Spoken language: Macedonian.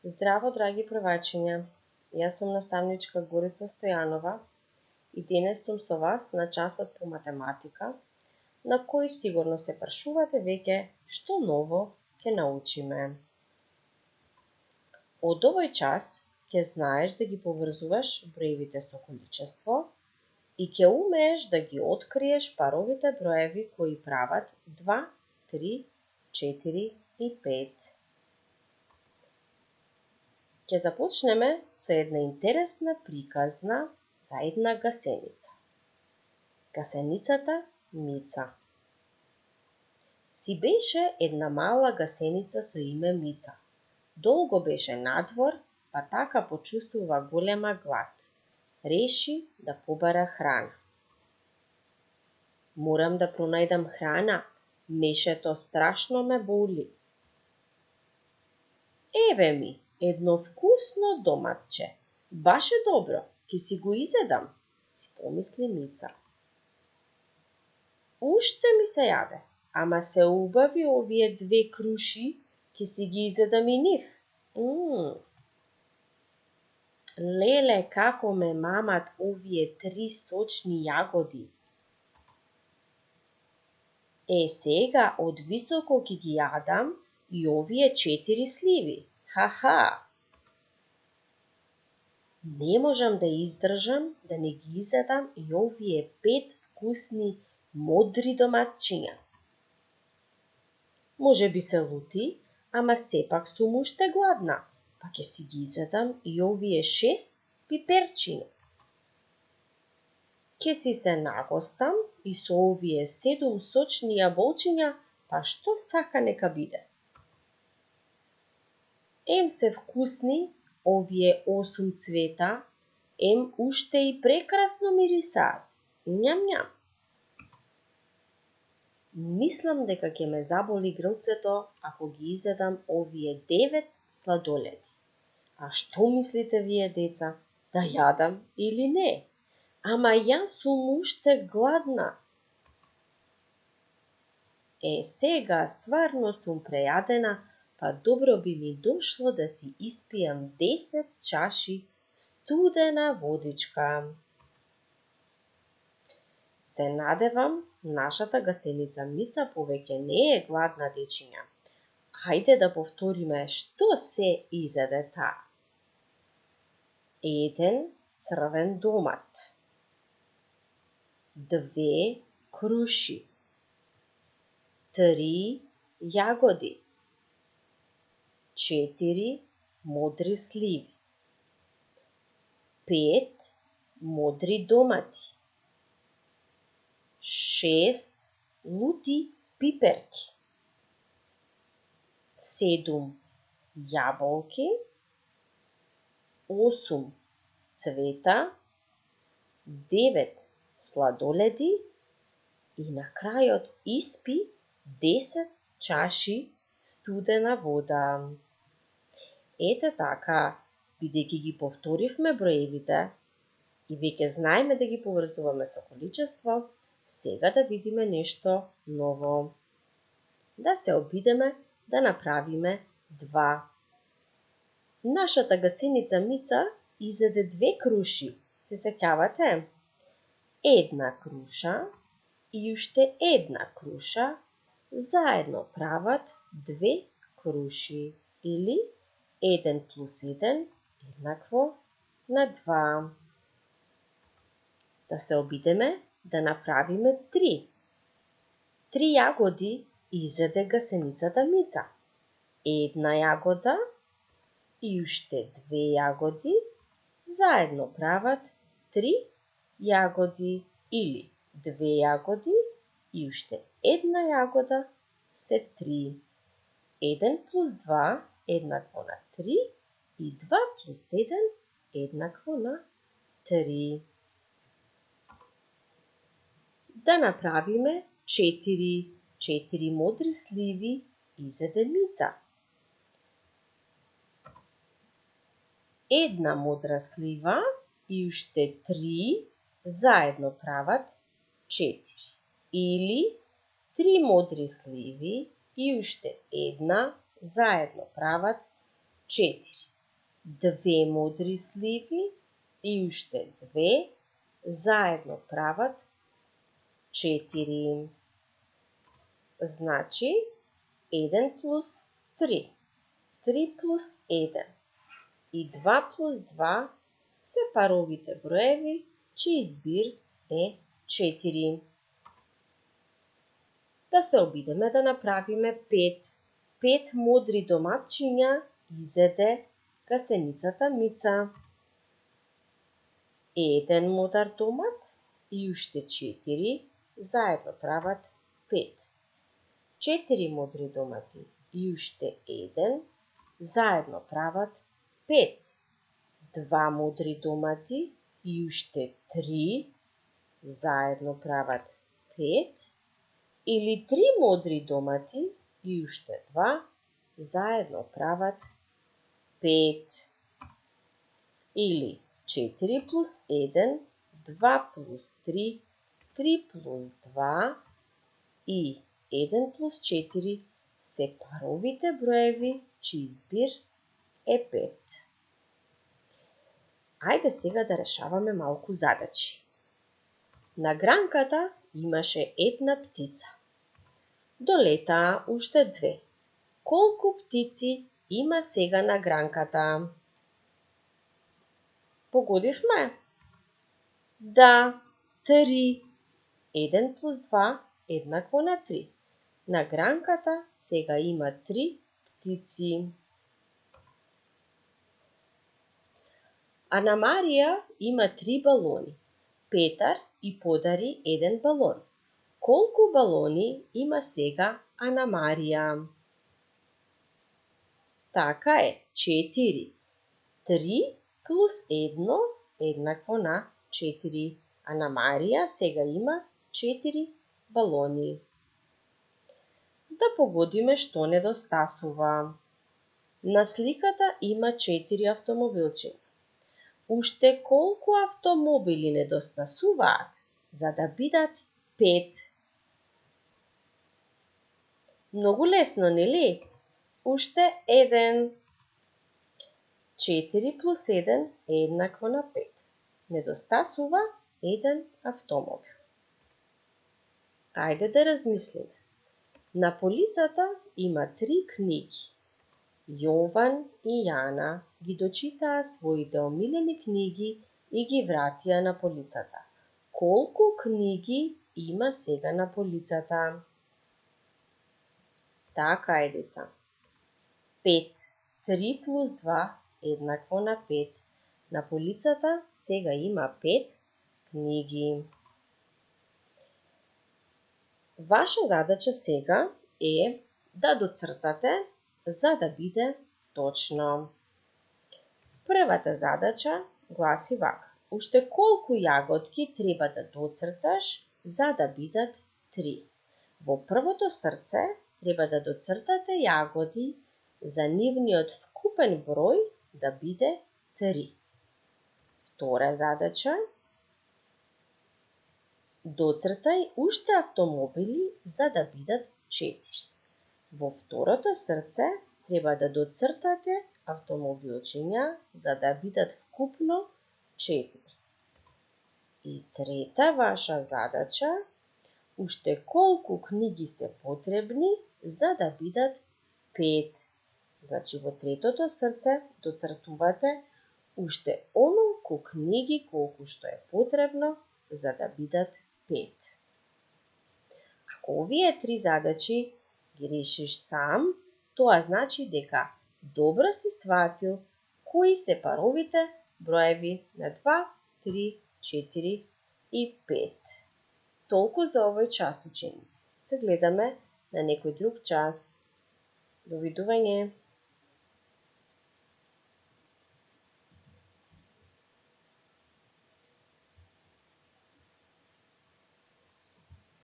Здраво, драги првачиња! Јас сум наставничка Горица Стојанова и денес сум со вас на часот по математика, на кој сигурно се прашувате веќе што ново ќе научиме. Од овој час ќе знаеш да ги поврзуваш броевите со количество и ќе умееш да ги откриеш паровите броеви кои прават 2, 3, 4 и 5. Ќе започнеме со една интересна приказна за една гасеница. Гасеницата Мица. Си беше една мала гасеница со име Мица. Долго беше надвор, па така почувствува голема глад. Реши да побара храна. Морам да пронајдам храна, мешето страшно ме боли. Еве ми, едно вкусно доматче. Баш е добро, ќе си го изедам, си помисли Мица. Уште ми се јаде, ама се убави овие 2 круши, ќе си ги изедам и нив. Леле, како ме мамат овие 3 сочни јагоди. Сега од високо ќе ги јадам и овие 4 сливи. Ха-ха! Не можам да издржам да не ги изедам и овие 5 вкусни, модри доматчиња. Може би се лути, ама сепак сум уште гладна, па ќе си ги изедам и овие 6 пиперчиња. Ќе си се нагостам и со овие 7 сочни јаболчиња, па што сака нека биде. Ем се вкусни овие 8 цвета, ем уште и прекрасно мирисаат. Њам-њам. Мислам дека ќе ме заболи грлцето ако ги изедам овие 9 сладоледи. А што мислите вие, деца? Да јадам или не? Ама јас сум уште гладна. Сега стварно сум прејадена, па добро би ми дошло да си испијам 10 чаши студена водичка. Се надевам, нашата гасеница Мица повеќе не е гладна, дечиња. Хајде да повториме што се изеде таа. 1 црвен домат, 2 круши, 3 јагоди, 4 модри сливи, 5 модри домати, 6 лути пиперки, 7 јаболки, 8 цвета, 9 сладоледи и на крајот испи 10 чаши студена вода. Ете така, бидејќи ги повторивме броевите и веќе знаеме да ги поврзуваме со количество, сега да видиме нешто ново. Да се обидеме да направиме 2. Нашата гасеница Мица изеде 2 круши. Се сеќавате? 1 круша и уште 1 круша заедно прават 2 круши или 1 плюс 1 еднакво на 2. Да се обидеме да направиме 3. 3 јагоди изеде гасеницата Мица. 1 јагода и уште 2 јагоди заедно прават 3 јагоди или 2 јагоди и уште 1 јагода се 3. 1 плюс 2 еднакво на 3 и 2 плюс 1 еднакво на 3. Да направиме 4. 4 модри сливи изеде Мица. 1 модра слива и уште 3 заедно прават 4. Или 3 модри сливи и уште 1 заедно прават 4. 2 мудри сливи и уште 2 заедно прават 4. Значи 1 плюс 3, 3 плюс 1 и 2 плюс 2 се паровите броеви, чиј збир е 4. Да се обидеме да направиме 5. 5 мудри домачиња изеде гасеницата Мица. 1 мудар домат и уште 4 заедно прават 5. 4 мудри домати и уште 1 заедно прават 5. 2 мудри домати и уште 3 заедно прават 5. Или 3 мудри домати и уште 2 заедно прават 5. Или 4 плюс 1, 2 плюс 3, 3 плюс 2 и 1 плюс 4 се паровите броеви, чиј збир е 5. Ајде сега да решаваме малку задачи. На гранката имаше една птица. Долетаа уште 2. Колку птици има сега на гранката? Погодивме? Да, 3. 1 плюс 2 еднакво на 3. На гранката сега има 3 птици. Ана Марија има 3 балони. Петар и подари 1 балон. Колку балони има сега Ана Марија? Така е, 4. 3 плюс 1 еднакво на 4. Ана Марија сега има 4 балони. Да погодиме што недостасува. На сликата има 4 автомобилчиња. Уште колку автомобили недостасуваат за да бидат 5? Многу лесно, нели? Уште 1. 4 плюс 1 е еднакво на 5. Недостасува 1 автомобил. Ајде да размислиме. На полицата има 3 книги. Јован и Јана ги дочитаа своите омилени книги и ги вратија на полицата. Колку книги има сега на полицата? Така е, деца. 5. 3 плюс 2 еднакво на 5. На полицата сега има 5 книги. Ваша задача сега е да доцртате за да биде точно. Првата задача гласи вака. Уште колку јаготки треба да доцрташ за да бидат 3? Во првото срце треба да доцртате јагоди за нивниот вкупен број да биде 3. Втора задача. Доцртај уште автомобили за да бидат 4. Во второто срце треба да доцртате автомобилчиња за да бидат вкупно 4. И трета ваша задача, уште колку книги се потребни за да бидат 5. Значи во третото срце доцртувате уште онолку книги колку што е потребно за да бидат 5. Ако овие 3 задачи ги решиш сам, тоа значи дека добро си сватил кои се паровите броеви на 2, 3, 4 и 5. Толку за овој час, ученици. Се гледаме на некој друг час. Довидување.